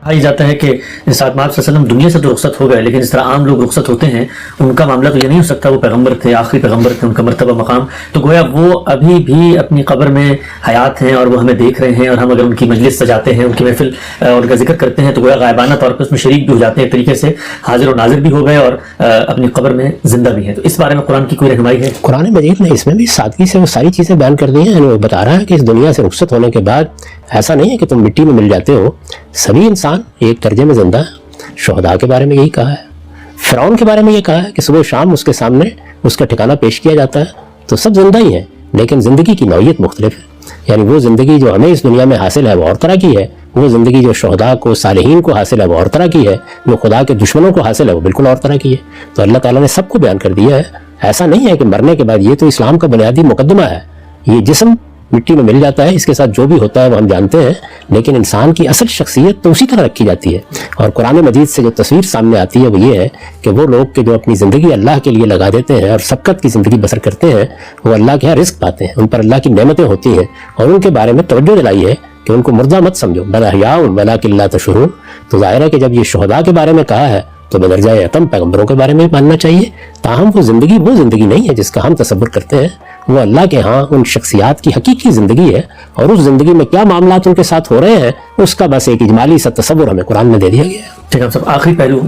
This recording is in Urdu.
کہا جاتا ہے کہ ساتھ آپ صلی اللہ علیہ وسلم دنیا سے تو رخصت ہو گئے، لیکن جس طرح عام لوگ رخصت ہوتے ہیں ان کا معاملہ تو یہ نہیں ہو سکتا، وہ پیغمبر تھے، آخری پیغمبر تھے، ان کا مرتبہ مقام، تو گویا وہ ابھی بھی اپنی قبر میں حیات ہیں اور وہ ہمیں دیکھ رہے ہیں، اور ہم اگر ان کی مجلس سجاتے ہیں، ان کی محفل ان کا ذکر کرتے ہیں تو گویا غائبانہ طور پر اس میں شریک بھی ہو جاتے ہیں، ایک طریقے سے حاضر و ناظر بھی ہو گئے اور اپنی قبر میں زندہ بھی ہیں۔ تو اس بارے میں قرآن کی کوئی رہنمائی ہے؟ قرآن مجید نے اس میں بھی سادگی سے وہ ساری چیزیں بیان کر دی ہیں، یعنی وہ بتا رہا ہے کہ اس دنیا سے رخصت ہونے کے بعد ایسا نہیں ہے کہ تم مٹی میں مل جاتے ہو، سبھی انسان ایک درجے میں زندہ ہے۔ شہداء کے بارے میں یہی کہا ہے، فرعون کے بارے میں یہ کہا ہے کہ صبح و شام اس کے سامنے اس کا ٹھکانہ پیش کیا جاتا ہے، تو سب زندہ ہی ہیں لیکن زندگی کی نوعیت مختلف ہے۔ یعنی وہ زندگی جو ہمیں اس دنیا میں حاصل ہے وہ اور طرح کی ہے، وہ زندگی جو شہداء کو، صالحین کو حاصل ہے وہ اور طرح کی ہے، جو خدا کے دشمنوں کو حاصل ہے وہ بالکل اور طرح کی ہے۔ تو اللہ تعالیٰ نے سب کو بیان کر دیا ہے۔ ایسا نہیں ہے کہ مرنے کے بعد، یہ تو اسلام کا بنیادی مقدمہ ہے، یہ جسم مٹی میں مل جاتا ہے، اس کے ساتھ جو بھی ہوتا ہے وہ ہم جانتے ہیں، لیکن انسان کی اصل شخصیت تو اسی طرح رکھی جاتی ہے۔ اور قرآن مجید سے جو تصویر سامنے آتی ہے وہ یہ ہے کہ وہ لوگ کہ جو اپنی زندگی اللہ کے لیے لگا دیتے ہیں اور سبقت کی زندگی بسر کرتے ہیں، وہ اللہ کے ہاں رزق پاتے ہیں، ان پر اللہ کی نعمتیں ہوتی ہیں، اور ان کے بارے میں توجہ دلائی ہے کہ ان کو مردہ مت سمجھو، بل احیاء ولکن لا تشعرون۔ تو ظاہر ہے کہ جب یہ شہداء کے بارے میں کہا ہے تو بدرجہ اتم پیغمبروں کے بارے میں ماننا چاہیے، تاہم وہ زندگی نہیں ہے جس کا ہم تصور کرتے ہیں، وہ اللہ کے ہاں ان شخصیات کی حقیقی زندگی ہے، اور اس زندگی میں کیا معاملات ان کے ساتھ ہو رہے ہیں اس کا بس ایک اجمالی سا تصور ہمیں قرآن میں دے دیا گیا ہے۔ ٹھیک ہے صاحب، آخری پہلو